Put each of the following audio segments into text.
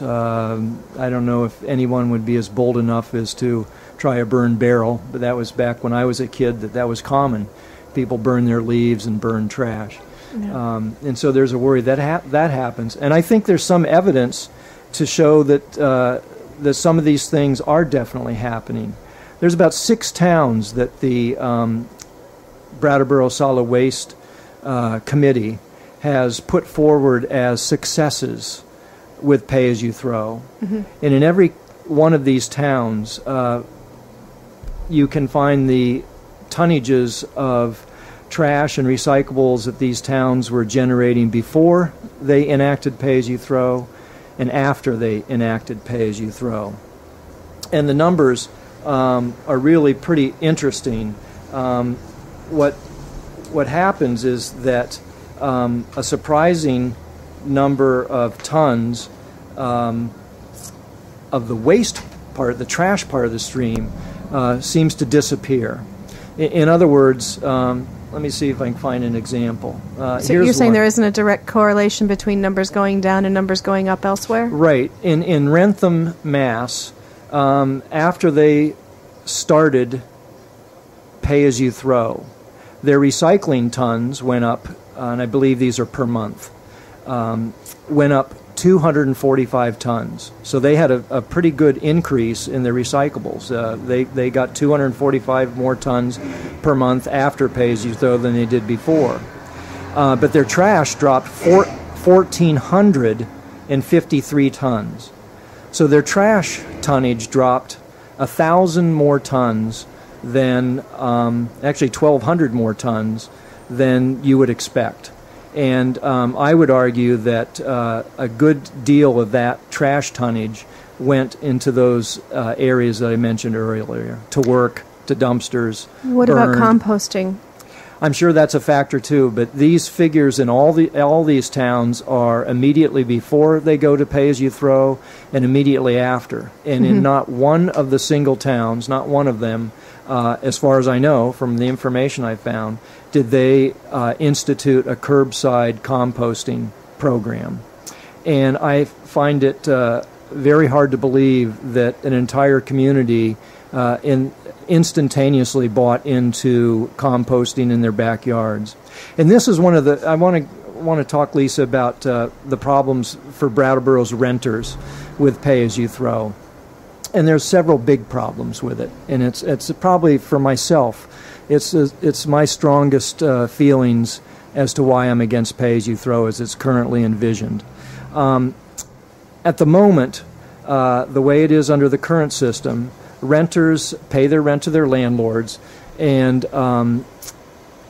I don't know if anyone would be as bold enough as to try a burn barrel, but that was back when I was a kid that was common. People burn their leaves and burn trash. Yeah. And so there's a worry that that happens. And I think there's some evidence to show that some of these things are definitely happening. There's about 6 towns that the Brattleboro Solid Waste Committee has put forward as successes with pay-as-you-throw. Mm-hmm. And in every one of these towns, you can find the tonnages of trash and recyclables that these towns were generating before they enacted pay-as-you-throw and after they enacted pay-as-you-throw. And the numbers are really pretty interesting. What happens is that a surprising number of tons of the waste part, the trash part of the stream, seems to disappear. In other words, let me see if I can find an example. So you're saying there isn't a direct correlation between numbers going down and numbers going up elsewhere? Right. In Wrentham, Mass., after they started pay-as-you-throw, their recycling tons went up, and I believe these are per month, went up 245 tons. So they had a pretty good increase in their recyclables. They got 245 more tons per month after pay-as-you-throw than they did before. But their trash dropped 1,453 tons. So their trash tonnage dropped 1,000 more tons than, actually 1,200 more tons than you would expect. And I would argue that a good deal of that trash tonnage went into those areas that I mentioned earlier, to work, to dumpsters. What about composting? I'm sure that's a factor too, but these figures in all these towns are immediately before they go to pay-as-you-throw and immediately after. And in not one of the single towns, not one of them, as far as I know from the information I found, did they institute a curbside composting program. And I find it very hard to believe that an entire community instantaneously bought into composting in their backyards. And this is one of the, I want to talk, Lisa, about the problems for Brattleboro's renters with pay-as-you-throw. And there's several big problems with it. And it's probably, for myself, it's my strongest feelings as to why I'm against pay-as-you-throw as it's currently envisioned. At the moment, the way it is under the current system, renters pay their rent to their landlords, and then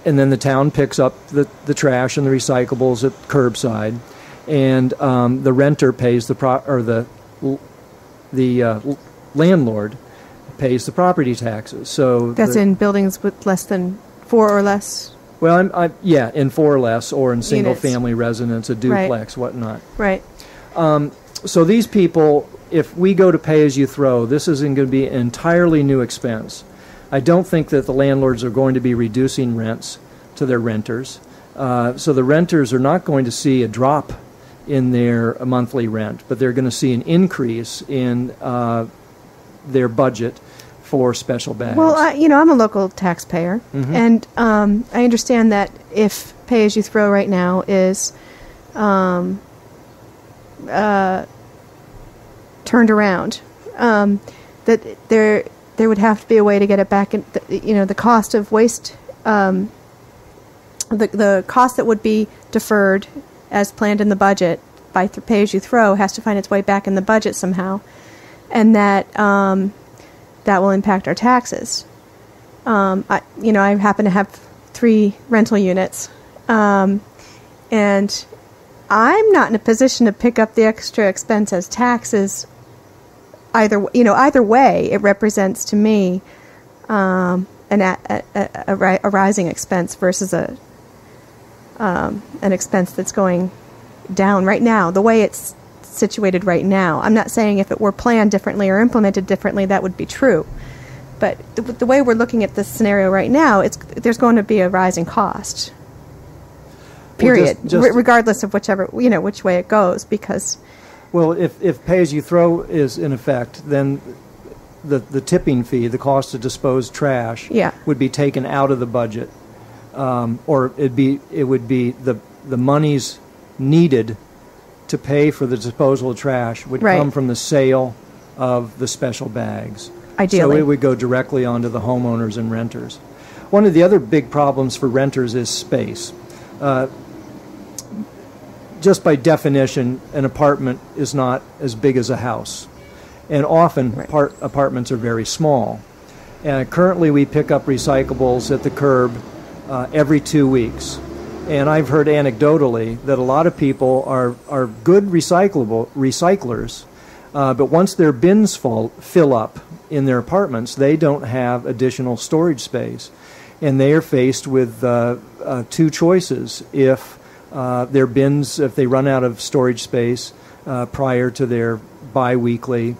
the town picks up the trash and the recyclables at curbside, and the renter pays the landlord pays the property taxes. So that's in buildings with less than 4 or less. Well, yeah, in 4 or less, or in single-family residence, a duplex, whatnot. Right. So these people, if we go to pay-as-you-throw, this isn't going to be an entirely new expense. I don't think that the landlords are going to be reducing rents to their renters. So the renters are not going to see a drop in their monthly rent, but they're going to see an increase in their budget for special bags. Well, I'm a local taxpayer, and I understand that if pay-as-you-throw right now is turned around, that there would have to be a way to get it back in. The cost of waste, the cost that would be deferred as planned in the budget by pay-as-you-throw has to find its way back in the budget somehow, and that will impact our taxes. I happen to have 3 rental units, and I'm not in a position to pick up the extra expense as taxes. Either way, it represents to me a rising expense versus an expense that's going down right now. The way it's situated right now, I'm not saying if it were planned differently or implemented differently that would be true, but the way we're looking at this scenario right now, there's going to be a rising cost. Period. Regardless of which way it goes, because Well, if pay-as-you-throw is in effect, then the tipping fee, the cost to dispose trash, would be taken out of the budget, or it would be the monies needed to pay for the disposal of trash would come from the sale of the special bags. Ideally. So it would go directly onto the homeowners and renters. One of the other big problems for renters is space. Just by definition, an apartment is not as big as a house. And often apartments are very small. And currently we pick up recyclables at the curb every 2 weeks. And I've heard anecdotally that a lot of people are good recyclers, but once their bins fill up in their apartments, they don't have additional storage space. And they are faced with two choices. If their bins, if they run out of storage space prior to their biweekly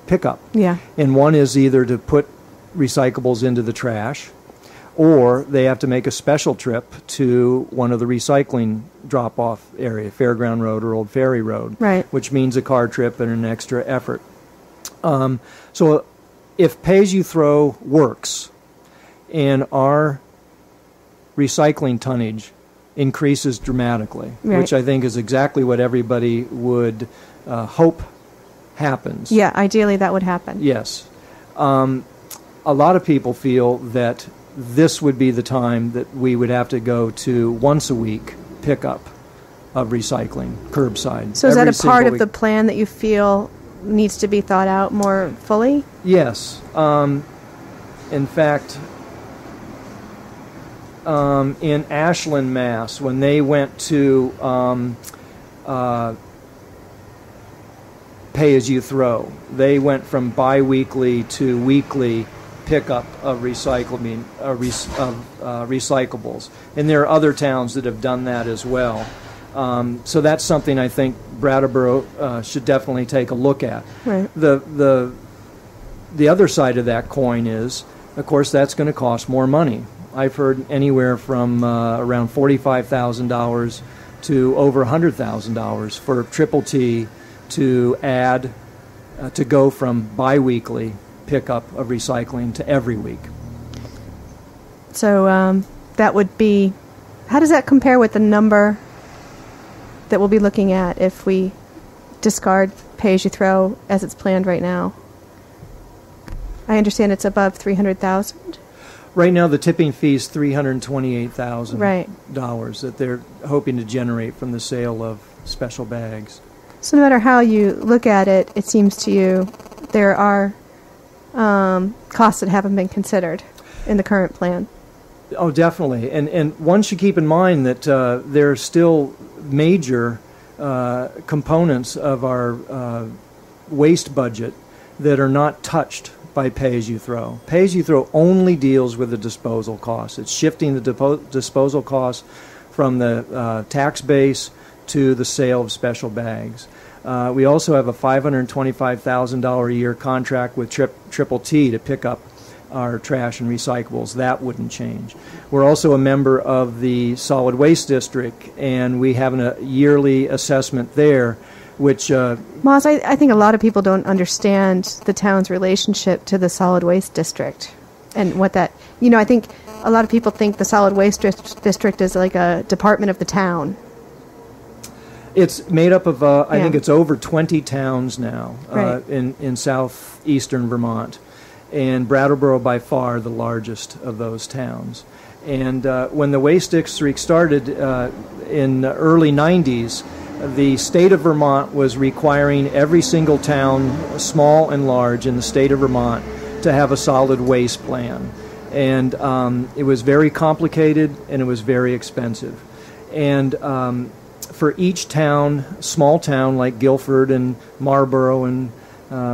pickup. And one is either to put recyclables into the trash, or they have to make a special trip to one of the recycling drop-off area, Fairground Road or Old Ferry Road, which means a car trip and an extra effort. So if pay-as-you-throw works and our recycling tonnage increases dramatically, which I think is exactly what everybody would hope happens. Yeah, ideally that would happen. Yes. A lot of people feel that this would be the time that we would have to go to once a week pickup of recycling, curbside. So is that a part of the plan that you feel needs to be thought out more fully? Yes. In fact, in Ashland, Mass, when they went to pay-as-you-throw, they went from biweekly to weekly pickup of recyclables. And there are other towns that have done that as well. So that's something I think Brattleboro should definitely take a look at. The other side of that coin is, of course, that's going to cost more money. I've heard anywhere from around $45,000 to over $100,000 for Triple T to add, to go from biweekly pickup of recycling to every week. So that would be, how does that compare with the number that we'll be looking at if we discard pay-as-you-throw as it's planned right now? I understand it's above $300,000. Right now, the tipping fee is $328,000 that they're hoping to generate from the sale of special bags. So no matter how you look at it, it seems to you there are costs that haven't been considered in the current plan. Oh, definitely. And one should keep in mind that there are still major components of our waste budget that are not touched by pay-as-you-throw. Pay-as-you-throw only deals with the disposal costs. It's shifting the disposal costs from the tax base to the sale of special bags. We also have a $525,000 a year contract with Triple T to pick up our trash and recyclables. That wouldn't change. We're also a member of the Solid Waste District, and we have a yearly assessment there, which... Moss, I think a lot of people don't understand the town's relationship to the Solid Waste District and what that... You know, I think a lot of people think the Solid Waste District is like a department of the town. It's made up of, I think it's over 20 towns now in southeastern Vermont. And Brattleboro by far the largest of those towns. And when the waste district started in the early 90s, the state of Vermont was requiring every single town, small and large, in the state of Vermont to have a solid waste plan. And it was very complicated and it was very expensive. And for each town, small town like Guilford and Marlborough and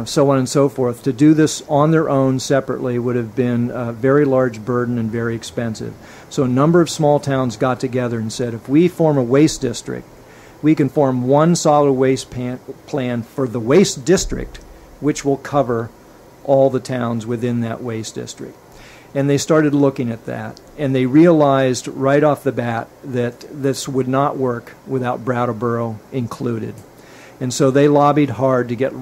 so on and so forth, to do this on their own separately would have been a very large burden and very expensive. So a number of small towns got together and said, if we form a waste district, we can form one solid waste plan for the waste district, which will cover all the towns within that waste district. And they started looking at that, and they realized right off the bat that this would not work without Brattleboro included. And so they lobbied hard to get